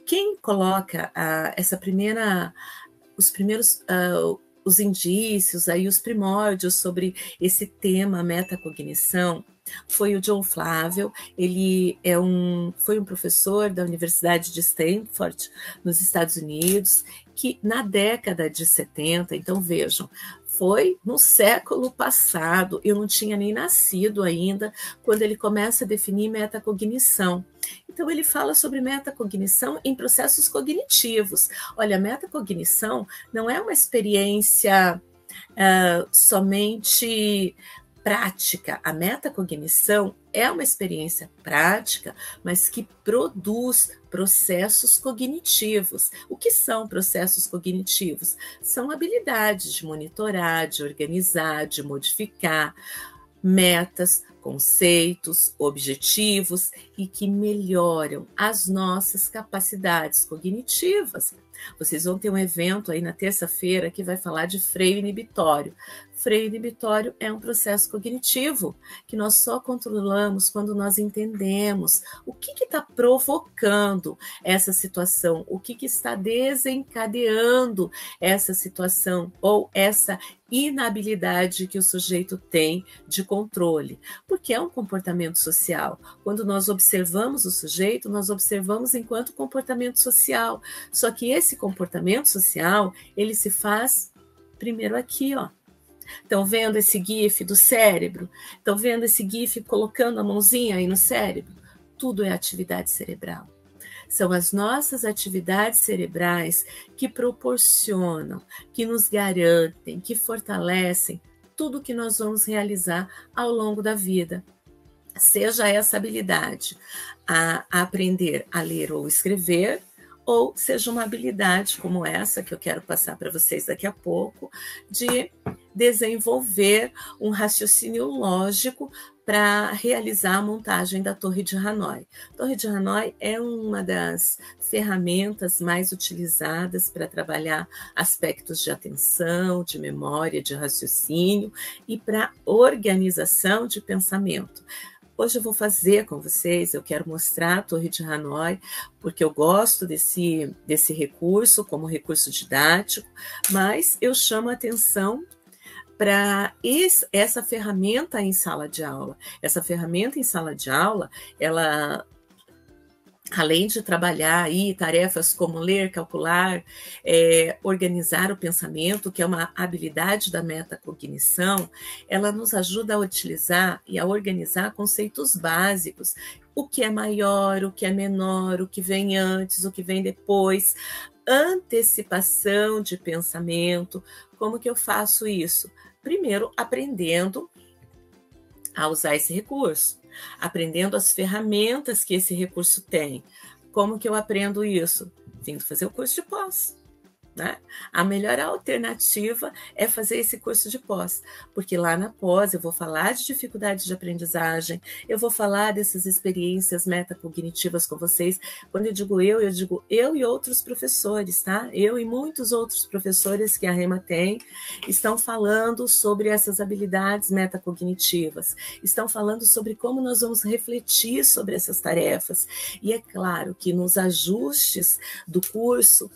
quem coloca os primeiros os indícios, aí os primórdios sobre esse tema metacognição foi o John Flavel. Ele foi um professor da Universidade de Stanford, nos Estados Unidos, que na década de 70, então vejam, foi no século passado, eu não tinha nem nascido ainda, quando ele começa a definir metacognição. Então, ele fala sobre metacognição em processos cognitivos. Olha, a metacognição não é uma experiência somente prática. A metacognição é uma experiência prática, mas que produz processos cognitivos. O que são processos cognitivos? São habilidades de monitorar, de organizar, de modificar metas, conceitos, objetivos e que melhoram as nossas capacidades cognitivas. Vocês vão ter um evento aí na terça-feira que vai falar de freio inibitório. Freio inibitório é um processo cognitivo que nós só controlamos quando nós entendemos o que está provocando essa situação, o que está desencadeando essa situação ou essa inabilidade que o sujeito tem de controle, porque é um comportamento social. Quando nós observamos o sujeito, nós observamos enquanto comportamento social, só que esse comportamento social, ele se faz primeiro aqui, ó. Estão vendo esse GIF do cérebro? Estão vendo esse GIF colocando a mãozinha aí no cérebro? Tudo é atividade cerebral. São as nossas atividades cerebrais que proporcionam, que nos garantem, que fortalecem tudo que nós vamos realizar ao longo da vida. Seja essa habilidade a aprender a ler ou escrever, ou seja uma habilidade como essa que eu quero passar para vocês daqui a pouco, de desenvolver um raciocínio lógico para realizar a montagem da Torre de Hanoi. A Torre de Hanoi é uma das ferramentas mais utilizadas para trabalhar aspectos de atenção, de memória, de raciocínio e para organização de pensamento. Hoje eu vou fazer com vocês, eu quero mostrar a Torre de Hanoi, porque eu gosto desse recurso como recurso didático, mas eu chamo a atenção para essa ferramenta em sala de aula. Essa ferramenta em sala de aula, ela, além de trabalhar aí tarefas como ler, calcular, organizar o pensamento, que é uma habilidade da metacognição, ela nos ajuda a utilizar e a organizar conceitos básicos. O que é maior, o que é menor, o que vem antes, o que vem depois, antecipação de pensamento. Como que eu faço isso? Primeiro, aprendendo a usar esse recurso, aprendendo as ferramentas que esse recurso tem. Como que eu aprendo isso? Vindo fazer o curso de pós. Né? A melhor alternativa é fazer esse curso de pós, porque lá na pós eu vou falar de dificuldades de aprendizagem, eu vou falar dessas experiências metacognitivas com vocês. Quando eu digo eu e outros professores, tá? Eu e muitos outros professores que a Rema tem estão falando sobre essas habilidades metacognitivas, estão falando sobre como nós vamos refletir sobre essas tarefas. E é claro que nos ajustes do curso,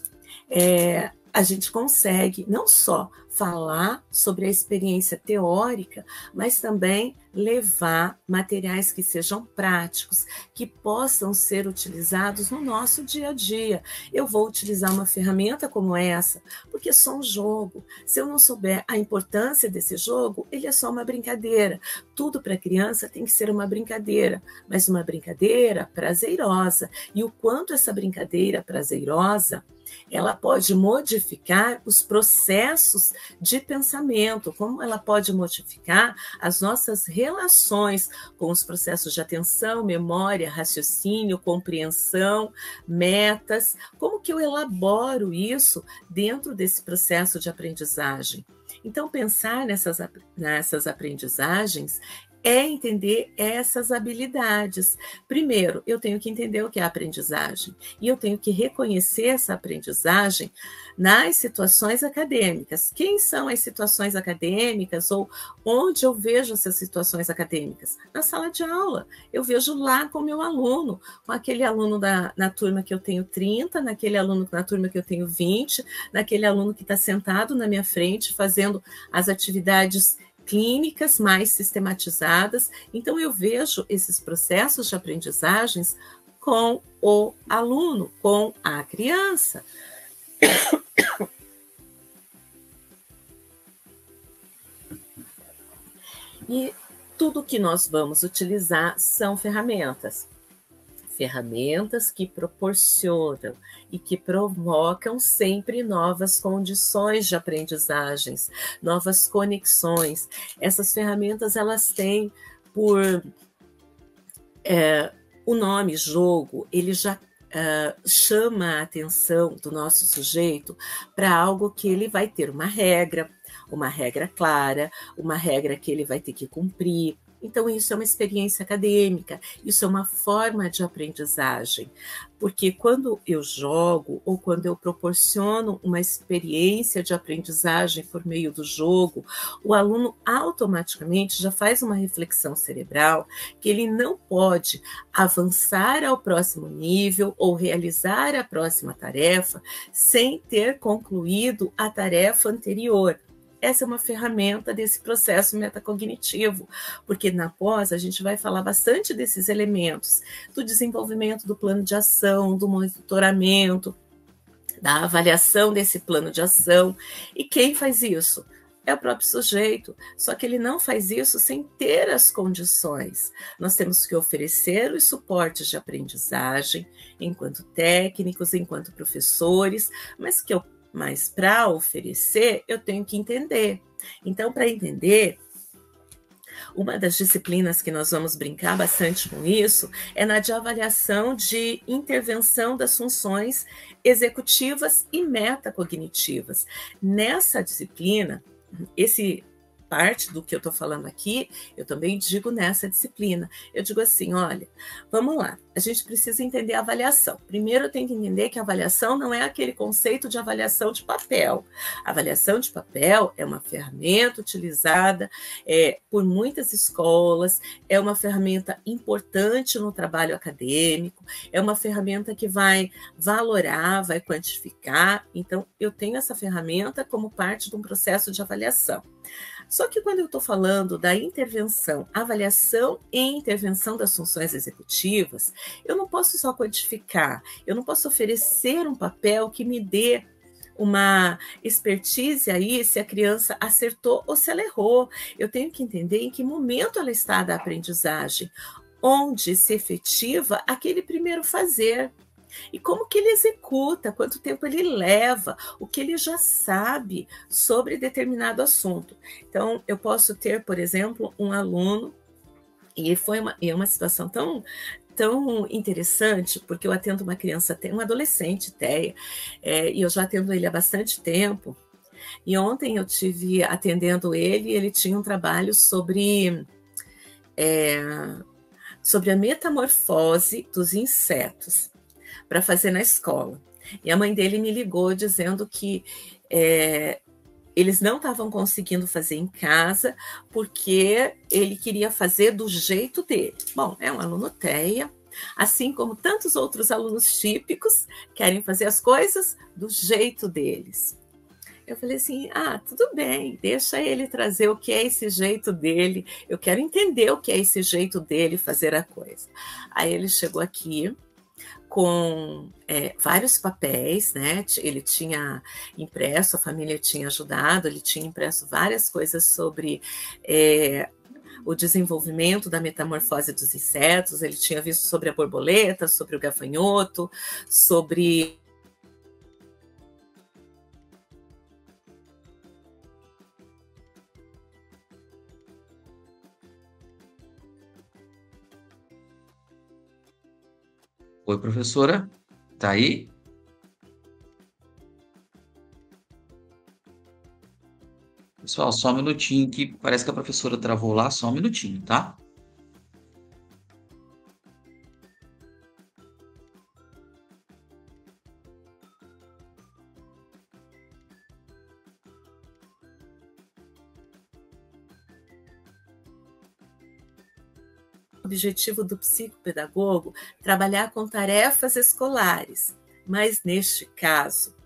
a gente consegue não só falar sobre a experiência teórica, mas também levar materiais que sejam práticos, que possam ser utilizados no nosso dia a dia. Eu vou utilizar uma ferramenta como essa, porque é só um jogo. Se eu não souber a importância desse jogo, ele é só uma brincadeira. Tudo para criança tem que ser uma brincadeira, mas uma brincadeira prazerosa. E o quanto essa brincadeira prazerosa, ela pode modificar os processos de pensamento, como ela pode modificar as nossas relações com os processos de atenção, memória, raciocínio, compreensão, metas, como que eu elaboro isso dentro desse processo de aprendizagem. Então, pensar nessas aprendizagens é entender essas habilidades. Primeiro, eu tenho que entender o que é aprendizagem e eu tenho que reconhecer essa aprendizagem nas situações acadêmicas. Quem são as situações acadêmicas ou onde eu vejo essas situações acadêmicas? Na sala de aula. Eu vejo lá com o meu aluno, com aquele aluno na turma que eu tenho 30, naquele aluno na turma que eu tenho 20, naquele aluno que está sentado na minha frente fazendo as atividades clínicas mais sistematizadas. Então, eu vejo esses processos de aprendizagens com o aluno, com a criança. E tudo que nós vamos utilizar são ferramentas. Ferramentas que proporcionam e que provocam sempre novas condições de aprendizagens, novas conexões. Essas ferramentas, elas têm por o nome jogo, ele já chama a atenção do nosso sujeito para algo que ele vai ter uma regra clara, uma regra que ele vai ter que cumprir. Então, isso é uma experiência acadêmica, isso é uma forma de aprendizagem, porque quando eu jogo ou quando eu proporciono uma experiência de aprendizagem por meio do jogo, o aluno automaticamente já faz uma reflexão cerebral que ele não pode avançar ao próximo nível ou realizar a próxima tarefa sem ter concluído a tarefa anterior. Essa é uma ferramenta desse processo metacognitivo, porque na pós a gente vai falar bastante desses elementos, do desenvolvimento do plano de ação, do monitoramento, da avaliação desse plano de ação. E quem faz isso? É o próprio sujeito, só que ele não faz isso sem ter as condições. Nós temos que oferecer os suportes de aprendizagem, enquanto técnicos, enquanto professores, mas para oferecer, eu tenho que entender. Então, para entender, uma das disciplinas que nós vamos brincar bastante com isso é na de avaliação de intervenção das funções executivas e metacognitivas. Nessa disciplina, parte do que eu estou falando aqui, eu também digo nessa disciplina. Eu digo assim, olha, vamos lá, a gente precisa entender a avaliação. Primeiro eu tenho que entender que a avaliação não é aquele conceito de avaliação de papel. A avaliação de papel é uma ferramenta utilizada por muitas escolas, é uma ferramenta importante no trabalho acadêmico, é uma ferramenta que vai valorar, vai quantificar. Então, eu tenho essa ferramenta como parte de um processo de avaliação. Só que quando eu estou falando da intervenção, avaliação e intervenção das funções executivas, eu não posso só quantificar, eu não posso oferecer um papel que me dê uma expertise aí se a criança acertou ou se ela errou. Eu tenho que entender em que momento ela está da aprendizagem, onde se efetiva aquele primeiro fazer. E como que ele executa, quanto tempo ele leva, o que ele já sabe sobre determinado assunto. Então, eu posso ter, por exemplo, um aluno, e foi uma situação tão interessante, porque eu atendo uma criança, um adolescente, Teia, e eu já atendo ele há bastante tempo, e ontem eu tive atendendo ele, e ele tinha um trabalho sobre a metamorfose dos insetos, para fazer na escola. E a mãe dele me ligou dizendo que eles não estavam conseguindo fazer em casa porque ele queria fazer do jeito dele. Bom, é um aluno TEA, assim como tantos outros alunos típicos querem fazer as coisas do jeito deles. Eu falei assim, tudo bem, deixa ele trazer o que é esse jeito dele, eu quero entender o que é esse jeito dele fazer a coisa. Aí ele chegou aqui com vários papéis, né? Ele tinha impresso, a família tinha ajudado, ele tinha impresso várias coisas sobre o desenvolvimento da metamorfose dos insetos, ele tinha visto sobre a borboleta, sobre o gafanhoto, sobre... Oi, professora, tá aí? Pessoal, só um minutinho que parece que a professora travou lá, só um minutinho, tá? O objetivo do psicopedagogo trabalhar com tarefas escolares, mas neste caso,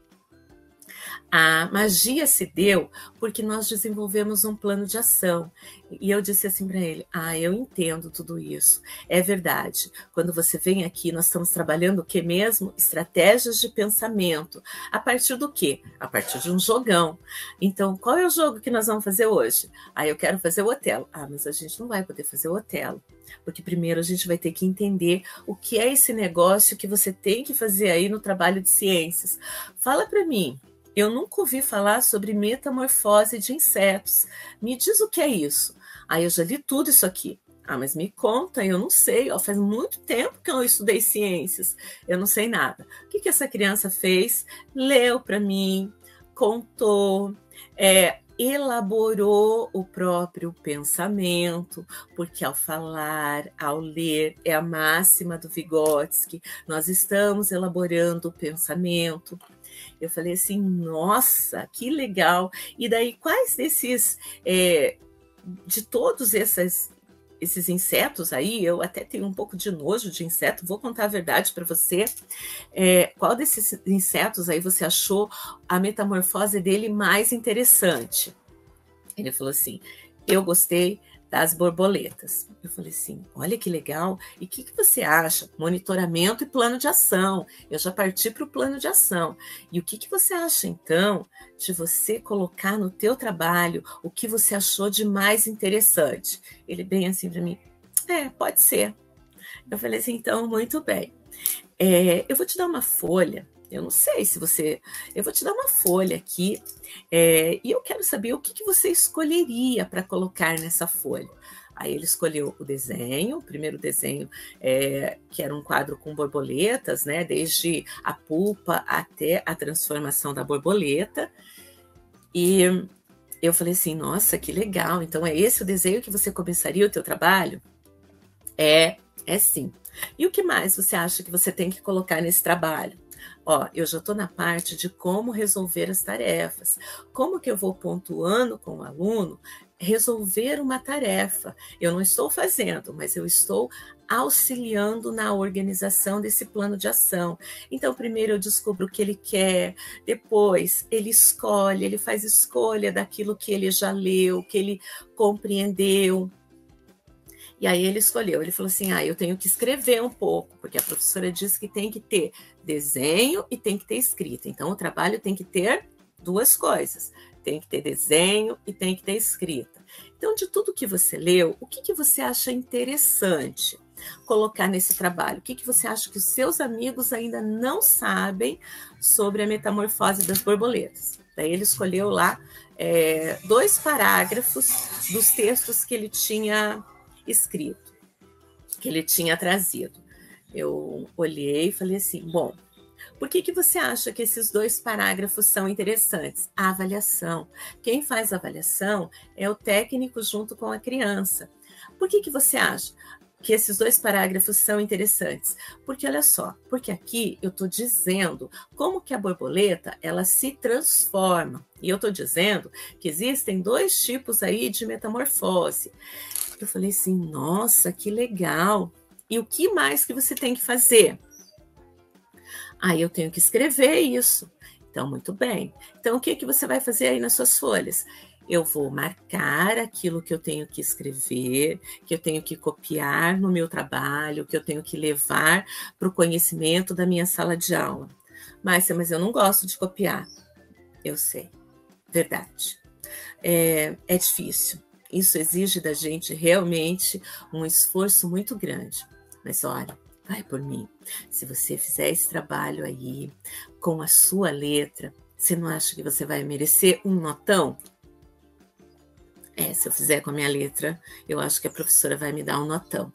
a magia se deu porque nós desenvolvemos um plano de ação. E eu disse assim para ele: eu entendo tudo isso. É verdade. Quando você vem aqui, nós estamos trabalhando o que mesmo? Estratégias de pensamento. A partir do quê? A partir de um jogão. Então, qual é o jogo que nós vamos fazer hoje? Eu quero fazer o Otelo. Mas a gente não vai poder fazer o Otelo. Porque primeiro a gente vai ter que entender o que é esse negócio que você tem que fazer aí no trabalho de ciências. Fala para mim. Eu nunca ouvi falar sobre metamorfose de insetos. Me diz o que é isso. Eu já li tudo isso aqui. Mas me conta, eu não sei. Faz muito tempo que eu estudei ciências. Eu não sei nada. O que essa criança fez? Leu para mim, contou, elaborou o próprio pensamento, porque ao falar, ao ler, é a máxima do Vygotsky, nós estamos elaborando o pensamento. Eu falei assim, nossa, que legal. E daí, quais desses, de todos esses insetos aí, eu até tenho um pouco de nojo de inseto, vou contar a verdade para você. Qual desses insetos aí você achou a metamorfose dele mais interessante? Ele falou assim, eu gostei das borboletas. Eu falei assim, olha que legal, e o que você acha? Monitoramento e plano de ação. Eu já parti para o plano de ação. E o que você acha, então, de você colocar no teu trabalho o que você achou de mais interessante? Ele bem assim para mim, pode ser. Eu falei assim, então, muito bem. Eu vou te dar uma folha. Eu não sei se você... Eu vou te dar uma folha aqui e eu quero saber o que você escolheria para colocar nessa folha. Aí ele escolheu o desenho, o primeiro desenho, que era um quadro com borboletas, né? Desde a pulpa até a transformação da borboleta. E eu falei assim, nossa, que legal. Então é esse o desenho que você começaria o teu trabalho? É sim. E o que mais você acha que você tem que colocar nesse trabalho? Eu já estou na parte de como resolver as tarefas. Como que eu vou pontuando com o aluno resolver uma tarefa? Eu não estou fazendo, mas eu estou auxiliando na organização desse plano de ação. Então, primeiro eu descubro o que ele quer, depois ele escolhe, ele faz escolha daquilo que ele já leu, que ele compreendeu. E aí ele escolheu, ele falou assim, eu tenho que escrever um pouco, porque a professora disse que tem que ter desenho e tem que ter escrita. Então, o trabalho tem que ter duas coisas, tem que ter desenho e tem que ter escrita. Então, de tudo que você leu, o que você acha interessante colocar nesse trabalho? O que você acha que os seus amigos ainda não sabem sobre a metamorfose das borboletas? Daí ele escolheu lá 2 parágrafos dos textos que ele tinha escrito, que ele tinha trazido. Eu olhei e falei assim, bom, por que você acha que esses 2 parágrafos são interessantes? A avaliação. Quem faz a avaliação é o técnico junto com a criança. Por que você acha que esses 2 parágrafos são interessantes? Porque olha só, porque aqui eu estou dizendo como que a borboleta ela se transforma. E eu estou dizendo que existem 2 tipos aí de metamorfose. Eu falei assim, nossa, que legal. E o que mais que você tem que fazer? Eu tenho que escrever isso. Então, muito bem. Então, o que você vai fazer aí nas suas folhas? Eu vou marcar aquilo que eu tenho que escrever, que eu tenho que copiar no meu trabalho, que eu tenho que levar para o conhecimento da minha sala de aula. Mas eu não gosto de copiar. Eu sei, verdade. É difícil. Isso exige da gente realmente um esforço muito grande. Mas olha, vai por mim. Se você fizer esse trabalho aí com a sua letra, você não acha que você vai merecer um notão? Se eu fizer com a minha letra, eu acho que a professora vai me dar um notão.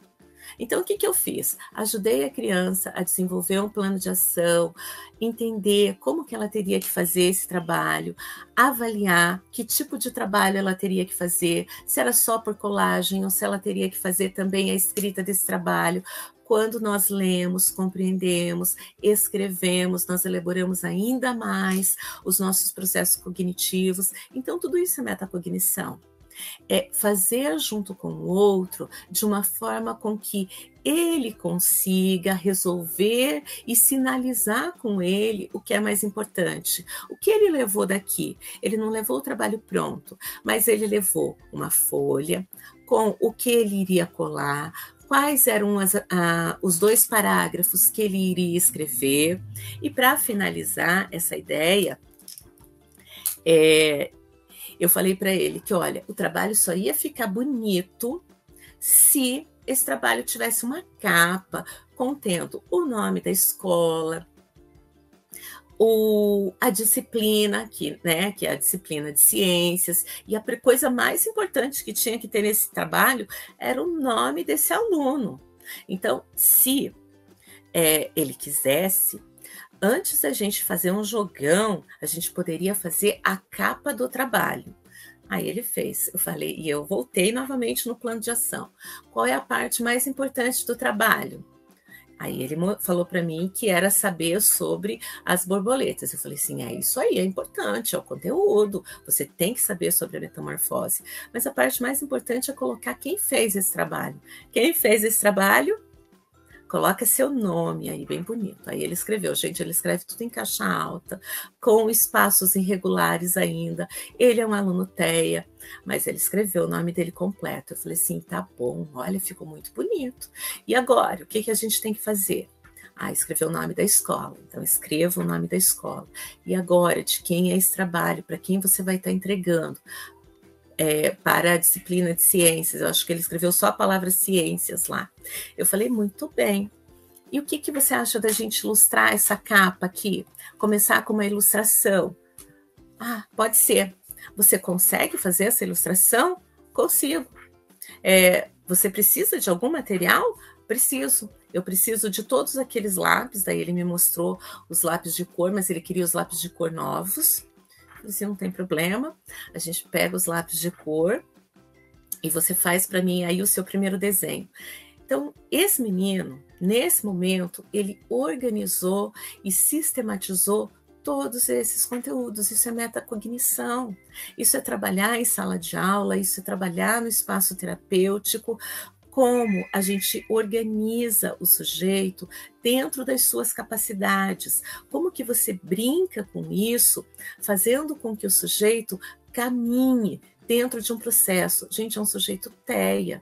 Então, o que eu fiz? Ajudei a criança a desenvolver um plano de ação, entender como que ela teria que fazer esse trabalho, avaliar que tipo de trabalho ela teria que fazer, se era só por colagem ou se ela teria que fazer também a escrita desse trabalho. Quando nós lemos, compreendemos, escrevemos, nós elaboramos ainda mais os nossos processos cognitivos. Então, tudo isso é metacognição. É fazer junto com o outro de uma forma com que ele consiga resolver e sinalizar com ele o que é mais importante. O que ele levou daqui? Ele não levou o trabalho pronto, mas ele levou uma folha com o que ele iria colar, quais eram os 2 parágrafos que ele iria escrever. E para finalizar essa ideia, eu falei para ele que, olha, o trabalho só ia ficar bonito se esse trabalho tivesse uma capa contendo o nome da escola, a disciplina, que é a disciplina de ciências, e a coisa mais importante que tinha que ter nesse trabalho era o nome desse aluno. Então, se ele quisesse, antes da gente fazer um jogão, a gente poderia fazer a capa do trabalho. Aí ele fez, eu falei, e eu voltei novamente no plano de ação. Qual é a parte mais importante do trabalho? Aí ele falou para mim que era saber sobre as borboletas. Eu falei assim, é isso aí, é importante, é o conteúdo, você tem que saber sobre a metamorfose. Mas a parte mais importante é colocar quem fez esse trabalho. Quem fez esse trabalho? Coloca seu nome aí, bem bonito. Aí ele escreveu, gente, ele escreve tudo em caixa alta, com espaços irregulares ainda. Ele é um aluno TEA, mas ele escreveu o nome dele completo. Eu falei assim, tá bom, olha, ficou muito bonito. E agora, o que a gente tem que fazer? Escrever o nome da escola. Então, escreva o nome da escola. E agora, de quem é esse trabalho? Para quem você vai estar entregando? Para a disciplina de ciências, eu acho que ele escreveu só a palavra ciências lá. Eu falei, muito bem. E o que você acha da gente ilustrar essa capa aqui? Começar com uma ilustração? Pode ser. Você consegue fazer essa ilustração? Consigo. Você precisa de algum material? Preciso. Eu preciso de todos aqueles lápis. Daí ele me mostrou os lápis de cor, mas ele queria os lápis de cor novos. Assim, não tem problema, a gente pega os lápis de cor e você faz para mim aí o seu primeiro desenho. Então, esse menino, nesse momento, ele organizou e sistematizou todos esses conteúdos. Isso é metacognição, isso é trabalhar em sala de aula, isso é trabalhar no espaço terapêutico, como a gente organiza o sujeito dentro das suas capacidades, como que você brinca com isso, fazendo com que o sujeito caminhe dentro de um processo. Gente, é um sujeito TEA,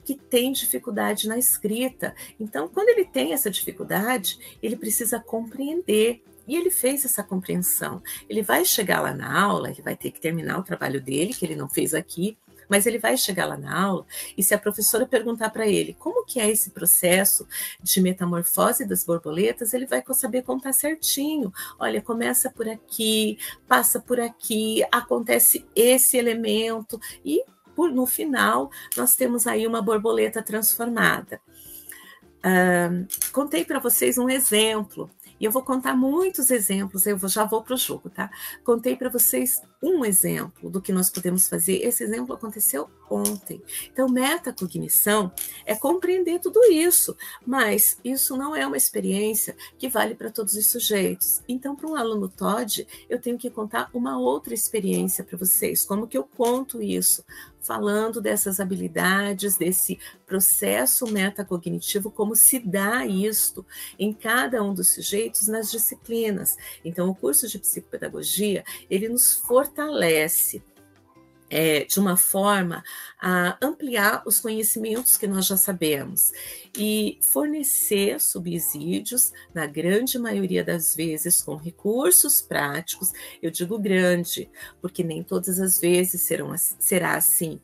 que tem dificuldade na escrita. Então, quando ele tem essa dificuldade, ele precisa compreender. E ele fez essa compreensão. Ele vai chegar lá na aula, ele vai ter que terminar o trabalho dele, que ele não fez aqui, mas ele vai chegar lá na aula e se a professora perguntar para ele como que é esse processo de metamorfose das borboletas, ele vai saber contar certinho. Olha, começa por aqui, passa por aqui, acontece esse elemento e no final nós temos aí uma borboleta transformada. Contei para vocês um exemplo. E eu vou contar muitos exemplos, já vou para o jogo, tá? Contei para vocês um exemplo do que nós podemos fazer. Esse exemplo aconteceu ontem. Então, metacognição é compreender tudo isso, mas isso não é uma experiência que vale para todos os sujeitos. Então, para um aluno TOD, eu tenho que contar uma outra experiência para vocês. Como que eu conto isso? Falando dessas habilidades, desse processo metacognitivo, como se dá isto em cada um dos sujeitos nas disciplinas. Então, o curso de psicopedagogia, ele nos fortalece de uma forma a ampliar os conhecimentos que nós já sabemos e fornecer subsídios, na grande maioria das vezes, com recursos práticos. Eu digo grande, porque nem todas as vezes será assim.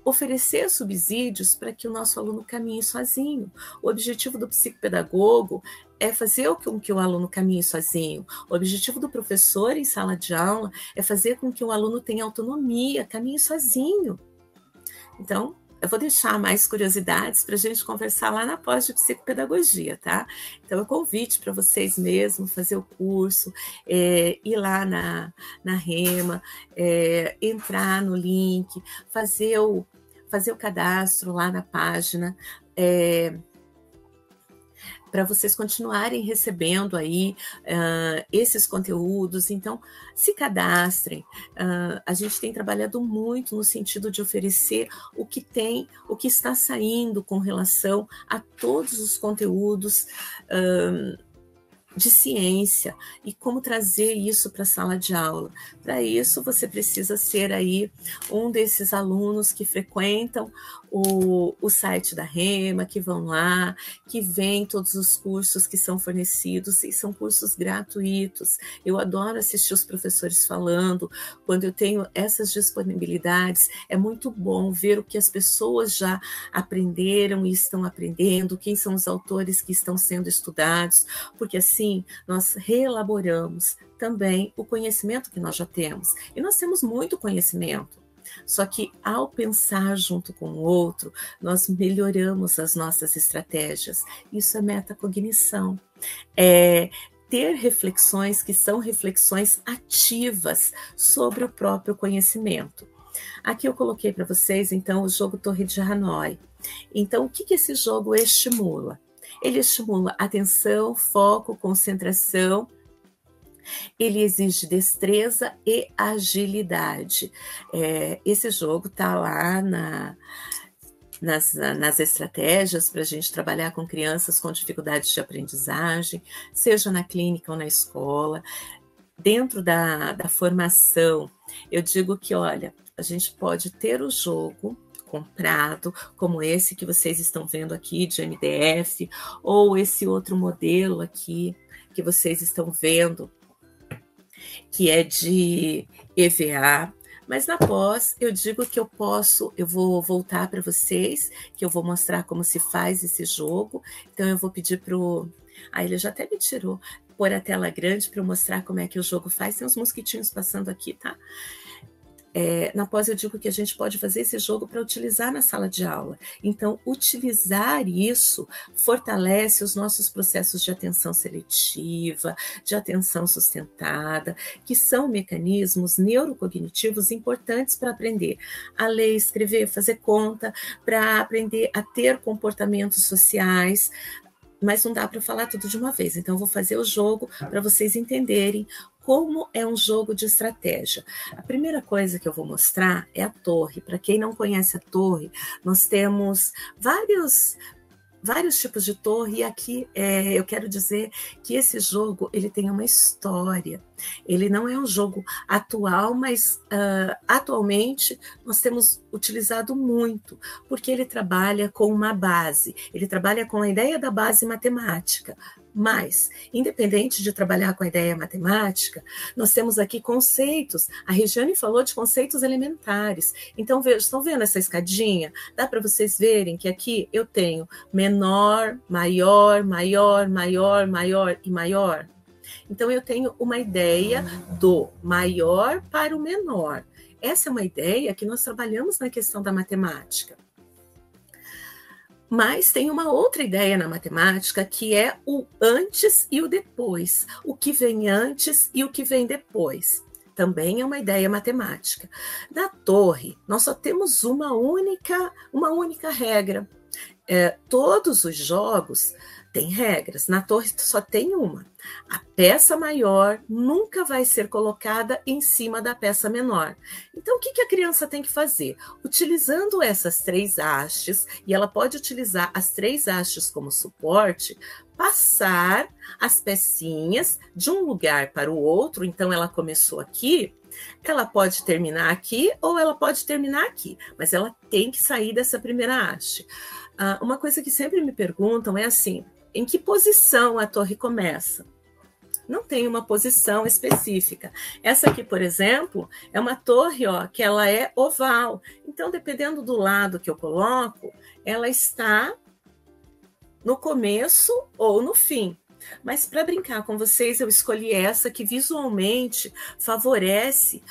Oferecer subsídios para que o nosso aluno caminhe sozinho. O objetivo do psicopedagogo é fazer com que o aluno caminhe sozinho. O objetivo do professor em sala de aula é fazer com que o aluno tenha autonomia, caminhe sozinho. Então, eu vou deixar mais curiosidades para a gente conversar lá na pós de psicopedagogia, tá? Então, é um convite para vocês mesmo fazer o curso, ir lá na Rema, entrar no link, fazer o cadastro lá na página, para vocês continuarem recebendo aí esses conteúdos. Então, se cadastrem. A gente tem trabalhado muito no sentido de oferecer o que está saindo com relação a todos os conteúdos de ciência e como trazer isso para a sala de aula. Para isso, você precisa ser aí um desses alunos que frequentam o site da Rema, que vão lá, que veem todos os cursos que são fornecidos, e são cursos gratuitos. Eu adoro assistir os professores falando, quando eu tenho essas disponibilidades, é muito bom ver o que as pessoas já aprenderam e estão aprendendo, quem são os autores que estão sendo estudados, porque assim nós reelaboramos também o conhecimento que nós já temos. E nós temos muito conhecimento. Só que ao pensar junto com o outro, nós melhoramos as nossas estratégias. Isso é metacognição. É ter reflexões que são reflexões ativas sobre o próprio conhecimento. Aqui eu coloquei para vocês, então, o jogo Torre de Hanoi. Então, o que esse jogo estimula? Ele estimula atenção, foco, concentração. Ele exige destreza e agilidade. Esse jogo está lá nas estratégias para a gente trabalhar com crianças com dificuldades de aprendizagem, seja na clínica ou na escola. Dentro da formação, eu digo que, olha, a gente pode ter o jogo comprado, como esse que vocês estão vendo aqui, de MDF, ou esse outro modelo aqui que vocês estão vendo, que é de EVA, mas na pós eu digo que eu vou voltar para vocês, que eu vou mostrar como se faz esse jogo. Então eu vou pedir ele já até me tirou, pôr a tela grande para eu mostrar como é que o jogo faz. Tem uns mosquitinhos passando aqui, tá? Na pós eu digo que a gente pode fazer esse jogo para utilizar na sala de aula. Então, utilizar isso fortalece os nossos processos de atenção seletiva, de atenção sustentada, que são mecanismos neurocognitivos importantes para aprender a ler, escrever, fazer conta, para aprender a ter comportamentos sociais. Mas não dá para falar tudo de uma vez, então eu vou fazer o jogo para vocês entenderem como é um jogo de estratégia. A primeira coisa que eu vou mostrar é a torre. Para quem não conhece a torre, nós temos vários tipos de torre, e aqui eu quero dizer que esse jogo ele tem uma história. Ele não é um jogo atual, mas atualmente nós temos utilizado muito, porque ele trabalha com uma base, ele trabalha com a ideia da base matemática. Mas, independente de trabalhar com a ideia matemática, nós temos aqui conceitos. A Regiane falou de conceitos elementares. Então, estão vendo essa escadinha? Dá para vocês verem que aqui eu tenho menor, maior, maior, maior, maior e maior. Então, eu tenho uma ideia do maior para o menor. Essa é uma ideia que nós trabalhamos na questão da matemática. Mas tem uma outra ideia na matemática, que é o antes e o depois. O que vem antes e o que vem depois. Também é uma ideia matemática. Na torre, nós só temos uma única regra. Todos os jogos têm regras. Na torre só tem uma. A peça maior nunca vai ser colocada em cima da peça menor. Então, o que a criança tem que fazer? Utilizando essas 3 hastes, e ela pode utilizar as 3 hastes como suporte, passar as pecinhas de um lugar para o outro. Então, ela começou aqui, ela pode terminar aqui ou ela pode terminar aqui, mas ela tem que sair dessa primeira haste. Uma coisa que sempre me perguntam é assim: em que posição a torre começa? Não tem uma posição específica. Essa aqui, por exemplo, é uma torre, que ela é oval. Então, dependendo do lado que eu coloco, ela está no começo ou no fim. Mas para brincar com vocês, eu escolhi essa que visualmente favorece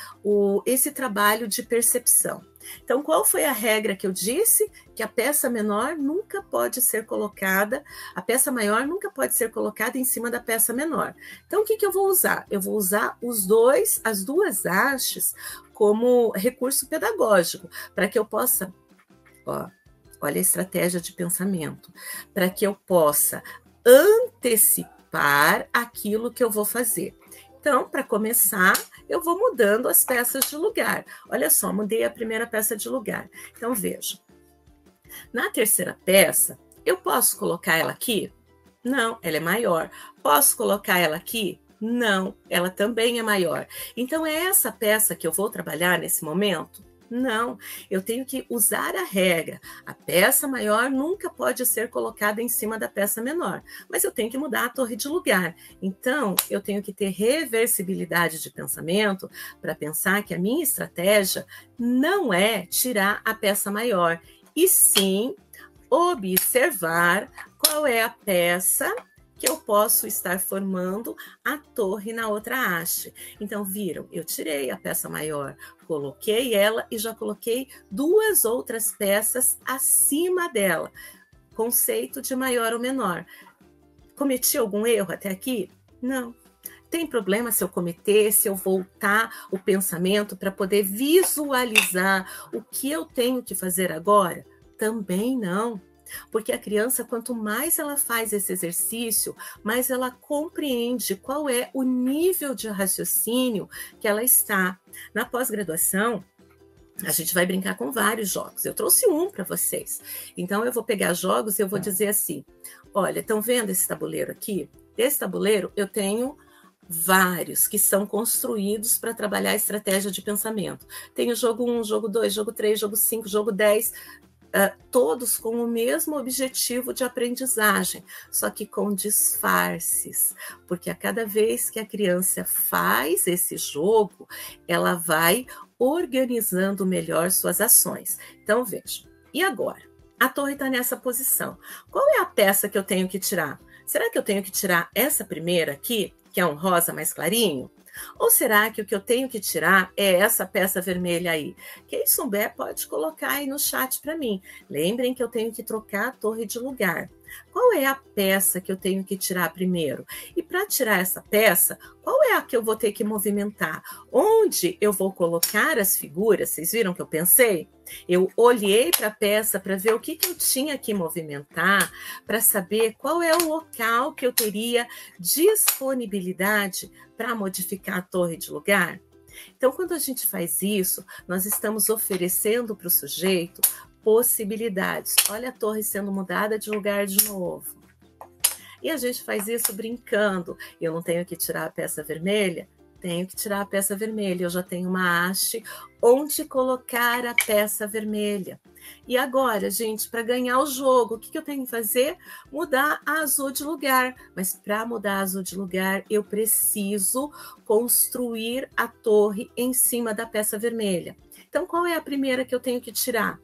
esse trabalho de percepção. Então, qual foi a regra que eu disse? Que a peça menor nunca pode ser colocada, a peça maior nunca pode ser colocada em cima da peça menor. Então, o que eu vou usar? Eu vou usar as duas hastes como recurso pedagógico, para que eu possa, olha a estratégia de pensamento, para que eu possa antecipar aquilo que eu vou fazer. Então, para começar, eu vou mudando as peças de lugar. Olha só, mudei a primeira peça de lugar. Então, veja. Na terceira peça, eu posso colocar ela aqui? Não, ela é maior. Posso colocar ela aqui? Não, ela também é maior. Então, é essa peça que eu vou trabalhar nesse momento? Não, eu tenho que usar a regra. A peça maior nunca pode ser colocada em cima da peça menor, mas eu tenho que mudar a torre de lugar. Então, eu tenho que ter reversibilidade de pensamento para pensar que a minha estratégia não é tirar a peça maior, e sim observar qual é a peça que eu posso estar formando a torre na outra haste. Então, viram? Eu tirei a peça maior, coloquei ela e já coloquei duas outras peças acima dela. Conceito de maior ou menor. Cometi algum erro até aqui? Não. Tem problema se eu cometer, se eu voltar o pensamento para poder visualizar o que eu tenho que fazer agora? Também não. Porque a criança, quanto mais ela faz esse exercício, mais ela compreende qual é o nível de raciocínio que ela está. Na pós-graduação, a gente vai brincar com vários jogos. Eu trouxe um para vocês. Então, eu vou pegar jogos e eu vou dizer assim, olha, estão vendo esse tabuleiro aqui? Desse tabuleiro, eu tenho vários que são construídos para trabalhar a estratégia de pensamento. Tem o jogo 1, jogo 2, jogo 3, jogo 5, jogo 10... todos com o mesmo objetivo de aprendizagem, só que com disfarces, porque a cada vez que a criança faz esse jogo, ela vai organizando melhor suas ações. Então, veja, e agora? A torre está nessa posição. Qual é a peça que eu tenho que tirar? Será que eu tenho que tirar essa primeira aqui, que é um rosa mais clarinho? Ou será que o que eu tenho que tirar é essa peça vermelha aí? Quem souber pode colocar aí no chat para mim. Lembrem que eu tenho que trocar a torre de lugar. Qual é a peça que eu tenho que tirar primeiro? E para tirar essa peça, qual é a que eu vou ter que movimentar? Onde eu vou colocar as figuras? Vocês viram que eu pensei? Eu olhei para a peça para ver o que eu tinha que movimentar, para saber qual é o local que eu teria disponibilidade para modificar a torre de lugar. Então, quando a gente faz isso, nós estamos oferecendo para o sujeito possibilidades. Olha a torre sendo mudada de lugar de novo. E a gente faz isso brincando. Eu não tenho que tirar a peça vermelha? Tenho que tirar a peça vermelha. Eu já tenho uma haste onde colocar a peça vermelha. E agora, gente, para ganhar o jogo, o que eu tenho que fazer? Mudar a azul de lugar. Mas para mudar a azul de lugar, eu preciso construir a torre em cima da peça vermelha. Então, qual é a primeira que eu tenho que tirar?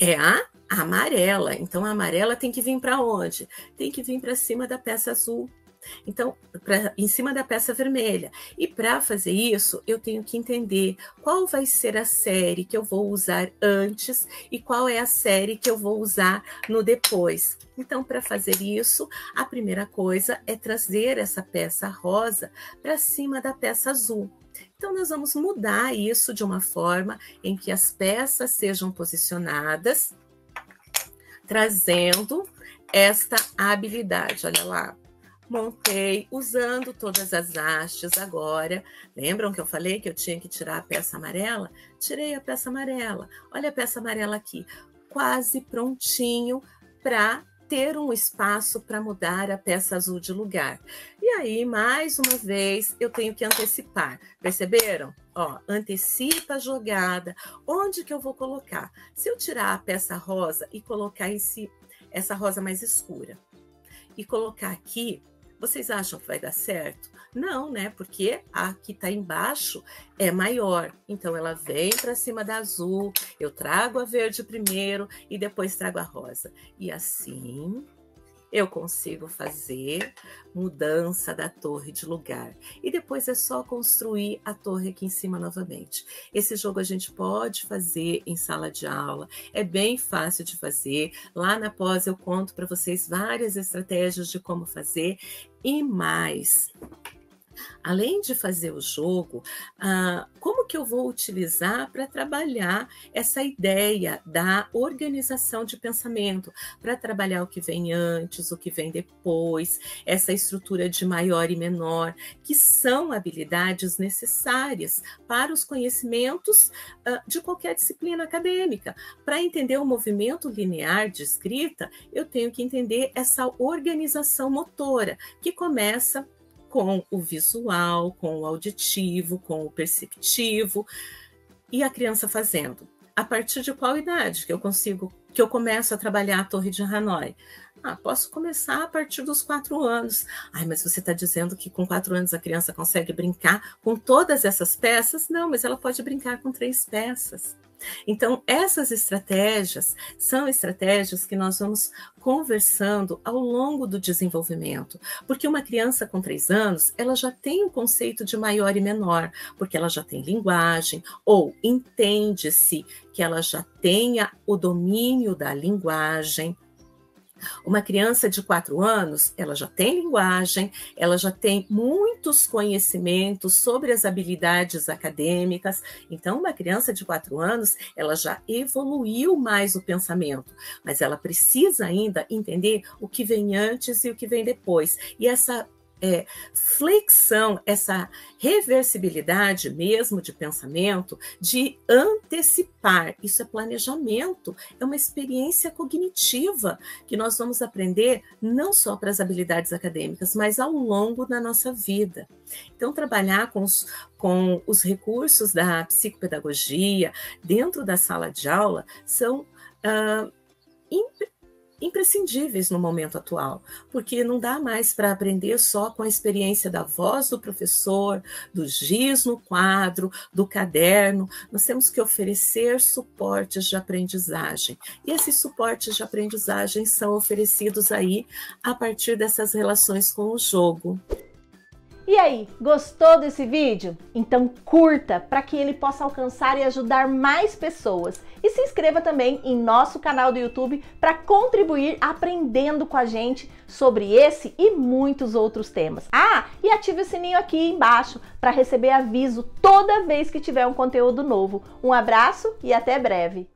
É a amarela. Então, a amarela tem que vir para onde? Tem que vir para cima da peça azul. Então, em cima da peça vermelha. E para fazer isso, eu tenho que entender qual vai ser a série que eu vou usar antes e qual é a série que eu vou usar no depois. Então, para fazer isso, a primeira coisa é trazer essa peça rosa para cima da peça azul. Então, nós vamos mudar isso de uma forma em que as peças sejam posicionadas, trazendo esta habilidade. Olha lá. Montei usando todas as hastes agora. Lembram que eu falei que eu tinha que tirar a peça amarela? Tirei a peça amarela. Olha a peça amarela aqui. Quase prontinho para ter um espaço para mudar a peça azul de lugar. E aí, mais uma vez, eu tenho que antecipar. Perceberam? Ó, antecipa a jogada. Onde que eu vou colocar? Se eu tirar a peça rosa e colocar em si essa rosa mais escura e colocar aqui, vocês acham que vai dar certo? Não, né? Porque a que está embaixo é maior. Então, ela vem para cima da azul, eu trago a verde primeiro e depois trago a rosa. E assim, eu consigo fazer mudança da torre de lugar. E depois é só construir a torre aqui em cima novamente. Esse jogo a gente pode fazer em sala de aula, é bem fácil de fazer. Lá na pós eu conto para vocês várias estratégias de como fazer e mais. Além de fazer o jogo, como que eu vou utilizar para trabalhar essa ideia da organização de pensamento, para trabalhar o que vem antes, o que vem depois, essa estrutura de maior e menor, que são habilidades necessárias para os conhecimentos de qualquer disciplina acadêmica. Para entender o movimento linear de escrita, eu tenho que entender essa organização motora, que começa com o visual, com o auditivo, com o perceptivo, e a criança fazendo. A partir de qual idade que eu começo a trabalhar a Torre de Hanoi? Posso começar a partir dos 4 anos. Mas você está dizendo que com 4 anos a criança consegue brincar com todas essas peças? Não, mas ela pode brincar com 3 peças. Então, essas estratégias são estratégias que nós vamos conversando ao longo do desenvolvimento, porque uma criança com 3 anos, ela já tem um conceito de maior e menor, porque ela já tem linguagem, ou entende-se que ela já tenha o domínio da linguagem. Uma criança de 4 anos, ela já tem linguagem, ela já tem muitos conhecimentos sobre as habilidades acadêmicas. Então, uma criança de 4 anos, ela já evoluiu mais o pensamento, mas ela precisa ainda entender o que vem antes e o que vem depois. E essa flexão, essa reversibilidade mesmo de pensamento, de antecipar, isso é planejamento, é uma experiência cognitiva que nós vamos aprender não só para as habilidades acadêmicas, mas ao longo da nossa vida. Então, trabalhar com os recursos da psicopedagogia dentro da sala de aula são imprescindíveis no momento atual, porque não dá mais para aprender só com a experiência da voz do professor, do giz no quadro, do caderno. Nós temos que oferecer suportes de aprendizagem, e esses suportes de aprendizagem são oferecidos aí a partir dessas relações com o jogo. E aí, gostou desse vídeo? Então curta para que ele possa alcançar e ajudar mais pessoas. E se inscreva também em nosso canal do YouTube para contribuir aprendendo com a gente sobre esse e muitos outros temas. E ative o sininho aqui embaixo para receber aviso toda vez que tiver um conteúdo novo. Um abraço e até breve!